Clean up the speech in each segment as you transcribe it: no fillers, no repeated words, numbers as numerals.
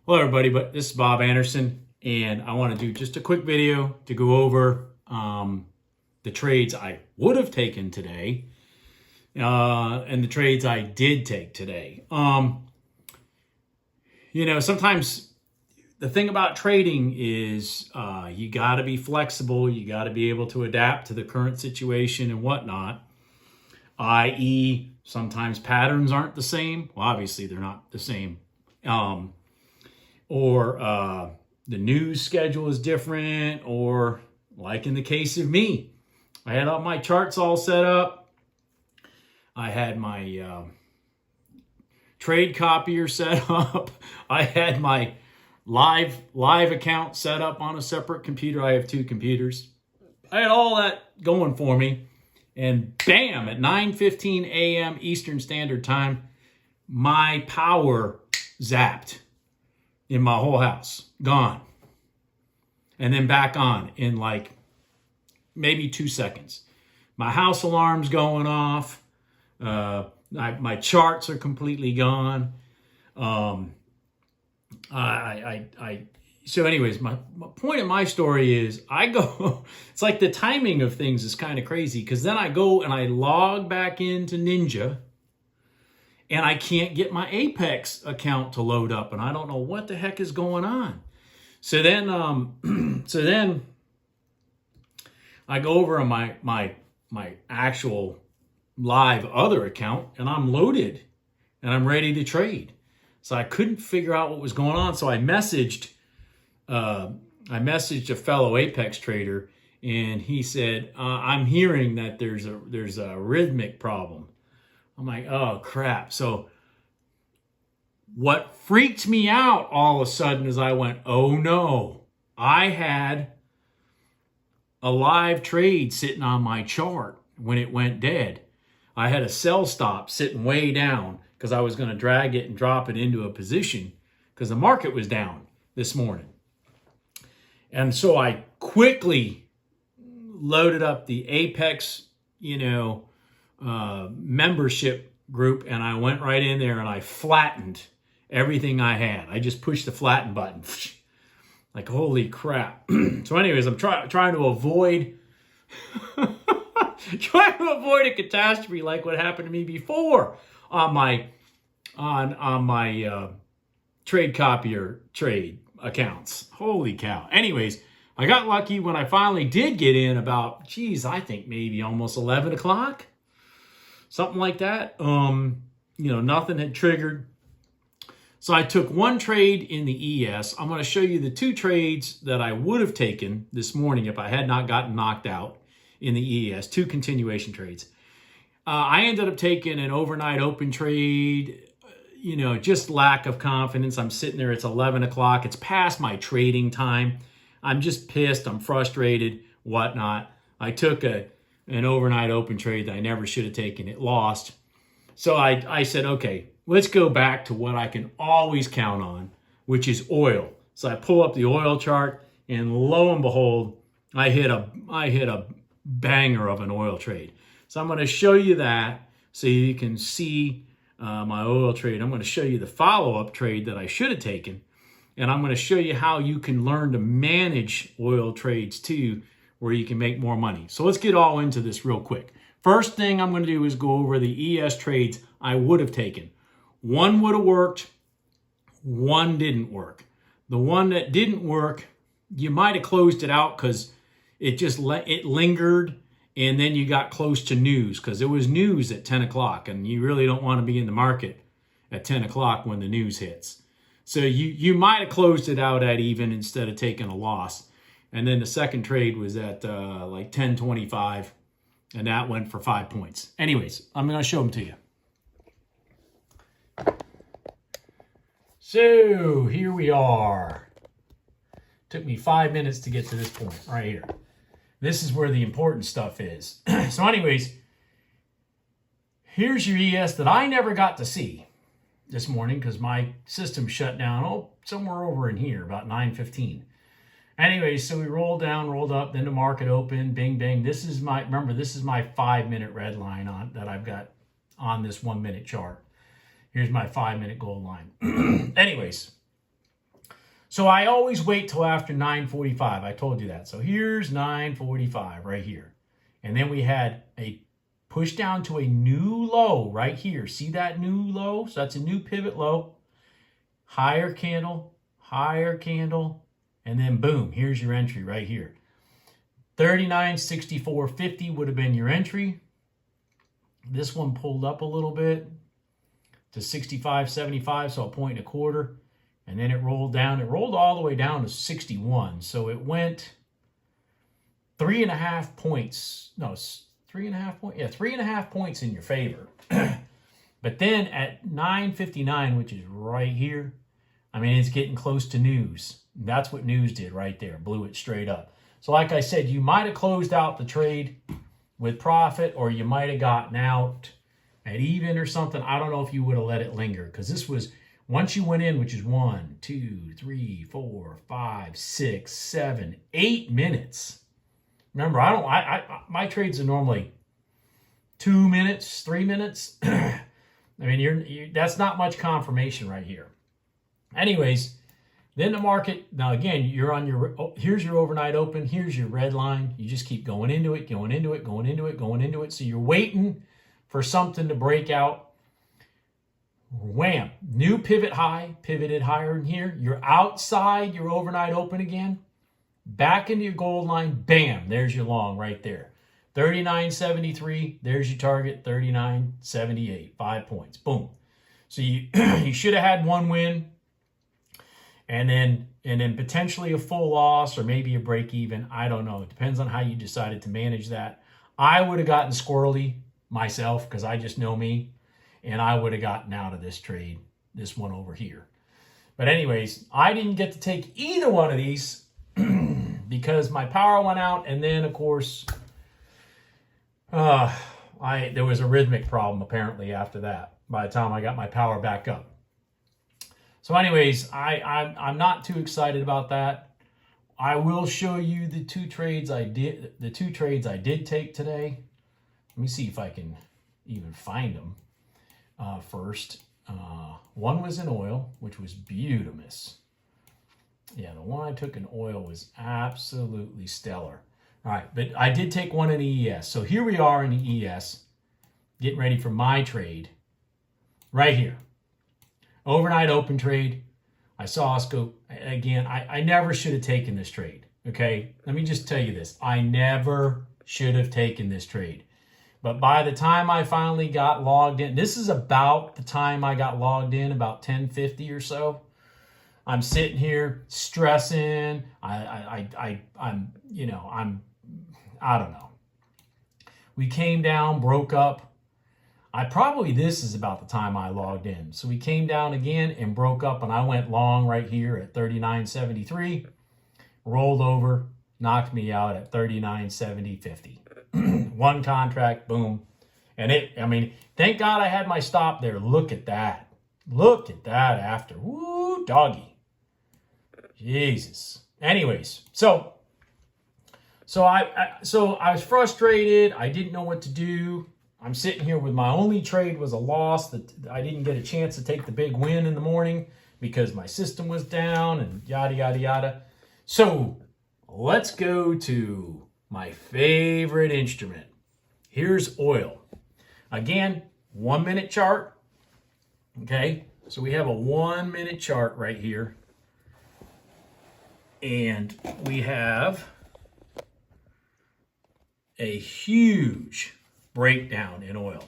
Hello everybody, but this is Bob Anderson, and I want to do just a quick video to go over the trades I would have taken today and the trades I did take today. Sometimes the thing about trading is you got to be flexible. You got to be able to adapt to the current situation and whatnot, i.e. sometimes patterns aren't the same. Well, obviously they're not the same. Or the news schedule is different, or like in the case of me, I had all my charts all set up. I had my trade copier set up. I had my live account set up on a separate computer. I have two computers. I had all that going for me. And bam, at 9:15 a.m. Eastern Standard Time, my power zapped in my whole house, gone. And then back on in like maybe 2 seconds. My house alarm's going off. My charts are completely gone. So anyways, my point of my story is it's like the timing of things is kind of crazy, because then I go and I log back into Ninja, and I can't get my Apex account to load up, and I don't know what the heck is going on. So then, I go over on my actual live other account, and I'm loaded, and I'm ready to trade. So I couldn't figure out what was going on. So I messaged a fellow Apex trader, and he said, "I'm hearing that there's a rhythmic problem." I'm like, oh crap. So what freaked me out all of a sudden is I went, oh no, I had a live trade sitting on my chart when it went dead. I had a sell stop sitting way down because I was going to drag it and drop it into a position because the market was down this morning. And so I quickly loaded up the Apex, membership group, and I went right in there and I flattened everything I had. I just pushed the flatten button. Like, holy crap. So anyways, I'm trying to avoid trying to avoid a catastrophe like what happened to me before on my trade copier trade accounts. Holy cow. Anyways, I got lucky when I finally did get in about, I think maybe almost 11 o'clock. Something like that. Nothing had triggered. So I took one trade in the ES. I'm going to show you the two trades that I would have taken this morning if I had not gotten knocked out in the ES. Two continuation trades. I ended up taking an overnight open trade. Just lack of confidence. I'm sitting there. It's 11 o'clock. It's past my trading time. I'm just pissed. I'm frustrated, whatnot. I took an overnight open trade that I never should have taken. It lost. So I said, okay, let's go back to what I can always count on, which is oil. So I pull up the oil chart, and lo and behold, I hit a banger of an oil trade. So I'm going to show you that so you can see my oil trade. I'm going to show you the follow-up trade that I should have taken, and I'm going to show you how you can learn to manage oil trades too, where you can make more money. So let's get all into this real quick. First thing I'm going to do is go over the ES trades I would have taken. One would have worked, one didn't work. The one that didn't work, you might have closed it out because it lingered, and then you got close to news because it was news at 10 o'clock, and you really don't want to be in the market at 10 o'clock when the news hits. So you might have closed it out at even instead of taking a loss. And then the second trade was at like 10:25, and that went for 5 points. Anyways, I'm going to show them to you. So here we are. Took me 5 minutes to get to this point right here. This is where the important stuff is. So anyways, here's your ES that I never got to see this morning because my system shut down somewhere over in here about 9:15. Anyways, so we rolled down, rolled up, then the market opened, bing, bing. This is my 5-minute red line that I've got on this 1 minute chart. Here's my 5 minute gold line. Anyways, So I always wait till after 9:45. I told you that. So here's 9:45 right here. And then we had a push down to a new low right here. See that new low? So that's a new pivot low. Higher candle, and then boom, here's your entry right here. 39.6450 would have been your entry. This one pulled up a little bit to 65.75, so a point and a quarter. And then it rolled down. It rolled all the way down to 61. So it went 3.5 points. No, 3.5 points. Yeah, 3.5 points in your favor. But then at 9:59, which is right here, I mean, it's getting close to news. That's what news did right there. Blew it straight up. So like I said, you might have closed out the trade with profit, or you might have gotten out at even or something. I don't know if you would have let it linger, because this was, once you went in, which is 1, 2, 3, 4, 5, 6, 7, 8 minutes. Remember, my trades are normally 2 minutes, 3 minutes. I mean, that's not much confirmation right here. Anyways, then the market, now again, you're on your, here's your overnight open, here's your red line. You just keep going into it, going into it, going into it, going into it. So you're waiting for something to break out. Wham, new pivot high, pivoted higher in here. You're outside your overnight open again. Back into your gold line, bam, there's your long right there. 39.73, there's your target, 39.78, 5 points, boom. So you you should have had one win, and then potentially a full loss, or maybe a break even. I don't know. It depends on how you decided to manage that. I would have gotten squirrely myself, because I just know me. And I would have gotten out of this trade, this one over here. But anyways, I didn't get to take either one of these because my power went out. And then, of course, there was a rhythmic problem apparently after that, by the time I got my power back up. So anyways, I'm not too excited about that. I will show you the two trades I did take today. Let me see if I can even find them. First, one was in oil, which was beautiful. Yeah, the one I took in oil was absolutely stellar. All right, but I did take one in the ES. So here we are in the ES, getting ready for my trade right here. Overnight open trade. I saw us go, again, I never should have taken this trade, okay? Let me just tell you this. I never should have taken this trade. But by the time I finally got logged in, this is about the time I got logged in, about 10:50 or so. I'm sitting here stressing. I don't know. We came down, broke up. This is about the time I logged in. So we came down again and broke up, and I went long right here at 39.73, rolled over, knocked me out at 39.70.50. One contract, boom. And thank God I had my stop there. Look at that. Look at that after. Woo, doggy. Jesus. Anyways, so I was frustrated. I didn't know what to do. I'm sitting here with my only trade was a loss that I didn't get a chance to take the big win in the morning because my system was down and yada, yada, yada. So let's go to my favorite instrument. Here's oil. Again, 1 minute chart. Okay, so we have a 1 minute chart right here. And we have a huge breakdown in oil.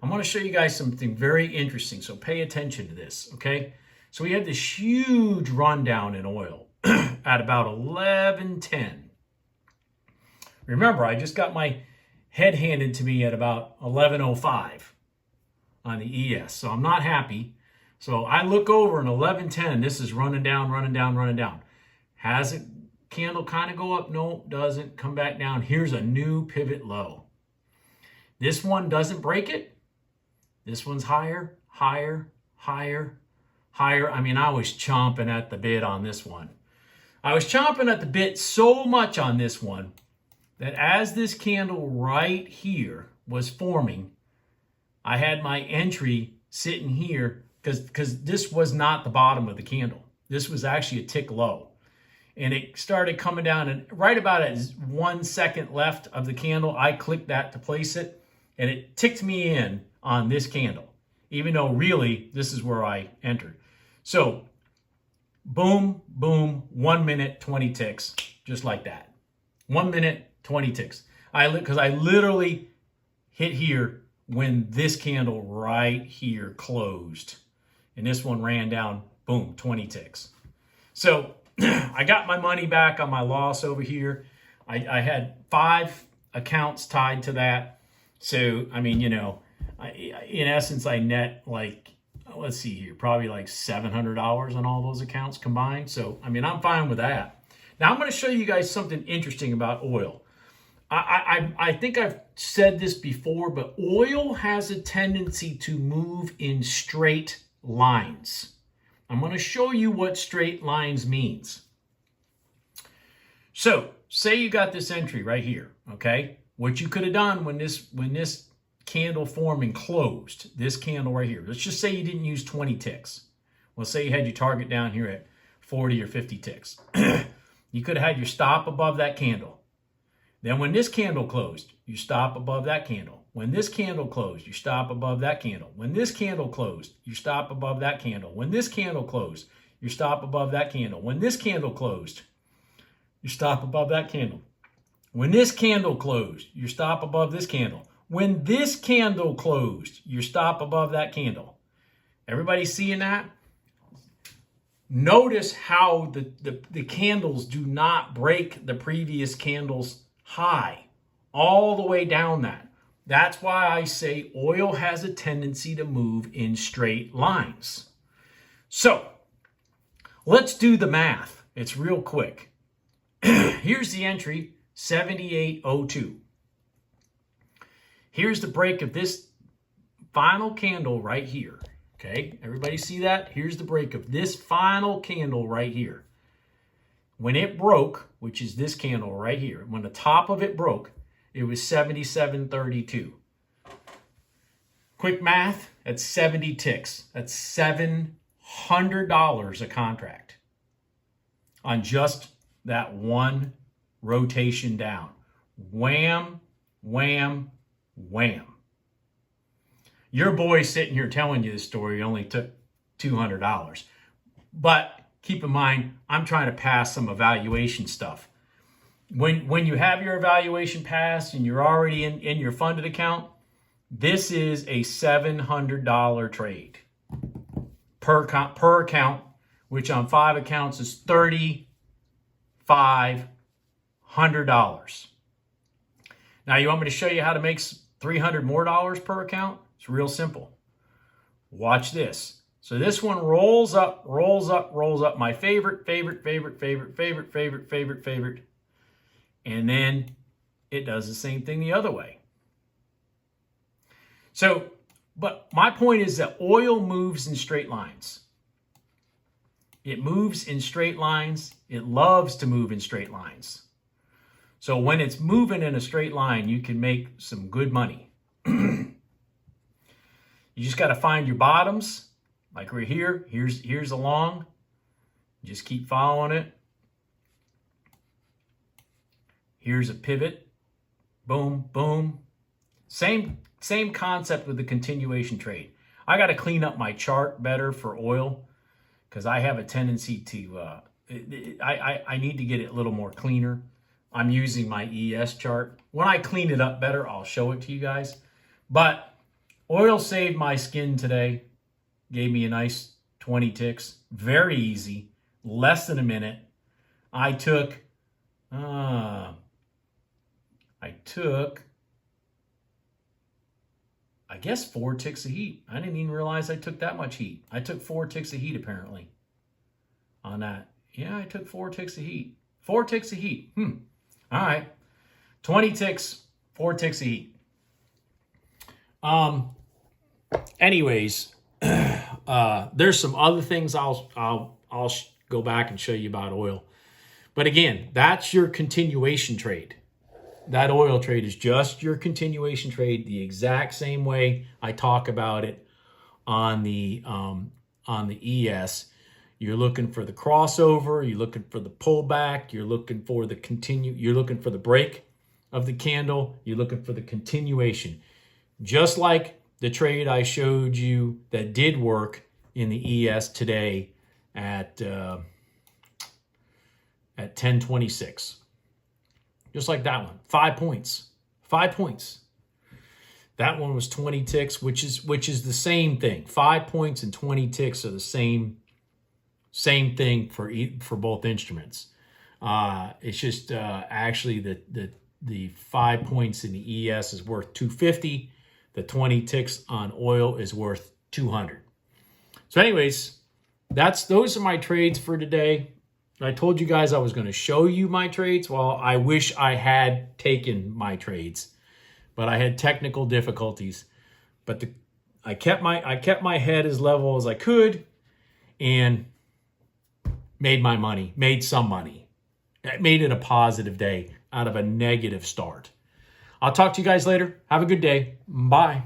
I'm going to show you guys something very interesting, so pay attention to this, okay? So we had this huge rundown in oil at about 11:10. Remember, I just got my head handed to me at about 11:05 on the ES, so I'm not happy. So I look over and 11:10, this is running down, running down, running down. Has a candle kind of go up? No, doesn't. Come back down. Here's a new pivot low. This one doesn't break it. This one's higher, higher, higher, higher. I mean, I was chomping at the bit on this one. I was chomping at the bit so much on this one that as this candle right here was forming, I had my entry sitting here because this was not the bottom of the candle. This was actually a tick low. And it started coming down, and right about at 1 second left of the candle, I clicked that to place it, and it ticked me in on this candle, even though really this is where I entered. So boom, boom, 1 minute, 20 ticks, just like that. 1 minute, 20 ticks. Because I literally hit here when this candle right here closed. And this one ran down, boom, 20 ticks. So I got my money back on my loss over here. I had 5 accounts tied to that. So, I mean, you know, in essence, I net like, let's see here, probably like $700 on all those accounts combined. So, I mean, I'm fine with that. Now, I'm going to show you guys something interesting about oil. I think I've said this before, but oil has a tendency to move in straight lines. I'm going to show you what straight lines means. So, say you got this entry right here, okay? What you could have done when this candle formed and closed, this candle right here. Let's just say you didn't use 20 ticks. Well, say you had your target down here at 40 or 50 ticks. You could have had your stop above that candle. Then when this candle closed, you stop above that candle. When this candle closed, you stop above that candle. When this candle closed, you stop above that candle. When this candle closed, you stop above that candle. When this candle closed, you stop above that candle. When this candle closed, you stop above this candle. When this candle closed, you stop above that candle. Everybody seeing that? Notice how the candles do not break the previous candle's high all the way down that. That's why I say oil has a tendency to move in straight lines. So let's do the math. It's real quick. Here's the entry, 78.02. Here's the break of this final candle right here. Okay, everybody see that? Here's the break of this final candle right here. When it broke, which is this candle right here, when the top of it broke, it was 77.32. Quick math, that's 70 ticks. That's $700 a contract on just that one rotation down. Wham, wham, wham. Your boy's sitting here telling you this story only took $200. But keep in mind, I'm trying to pass some evaluation stuff. When you have your evaluation passed and you're already in your funded account, this is a $700 trade per account, which on 5 accounts is $3,500. Now, you want me to show you how to make $300 more per account? It's real simple. Watch this. So this one rolls up, rolls up, rolls up. My favorite. And then it does the same thing the other way. So, but my point is that oil moves in straight lines. It moves in straight lines. It loves to move in straight lines. So when it's moving in a straight line, you can make some good money. You just got to find your bottoms. Like we're here. Here's a long. Just keep following it. Here's a pivot. Boom, boom. Same concept with the continuation trade. I got to clean up my chart better for oil because I have a tendency to, I need to get it a little more cleaner. I'm using my ES chart. When I clean it up better, I'll show it to you guys. But oil saved my skin today. Gave me a nice 20 ticks. Very easy. Less than a minute. I took, I guess 4 ticks of heat. I didn't even realize I took that much heat. I took 4 ticks of heat apparently on that. Yeah, I took 4 ticks of heat. 4 ticks of heat. All right. 20 ticks, 4 ticks of heat. Anyways, there's some other things I'll go back and show you about oil. But again, that's your continuation trade. That oil trade is just your continuation trade, the exact same way I talk about it on the ES. You're looking for the crossover. You're looking for the pullback. You're looking for the You're looking for the break of the candle. You're looking for the continuation. Just like the trade I showed you that did work in the ES today at 1026. Just like that one. 5 points. 5 points. That one was 20 ticks, which is the same thing. 5 points and 20 ticks are the same thing for both instruments. It's just actually the 5 points in the ES is worth 250. The 20 ticks on oil is worth 200. So anyways, those are my trades for today. I told you guys I was going to show you my trades. Well, I wish I had taken my trades, but I had technical difficulties. But I kept my head as level as I could and made my money, made some money. It made it a positive day out of a negative start. I'll talk to you guys later. Have a good day. Bye.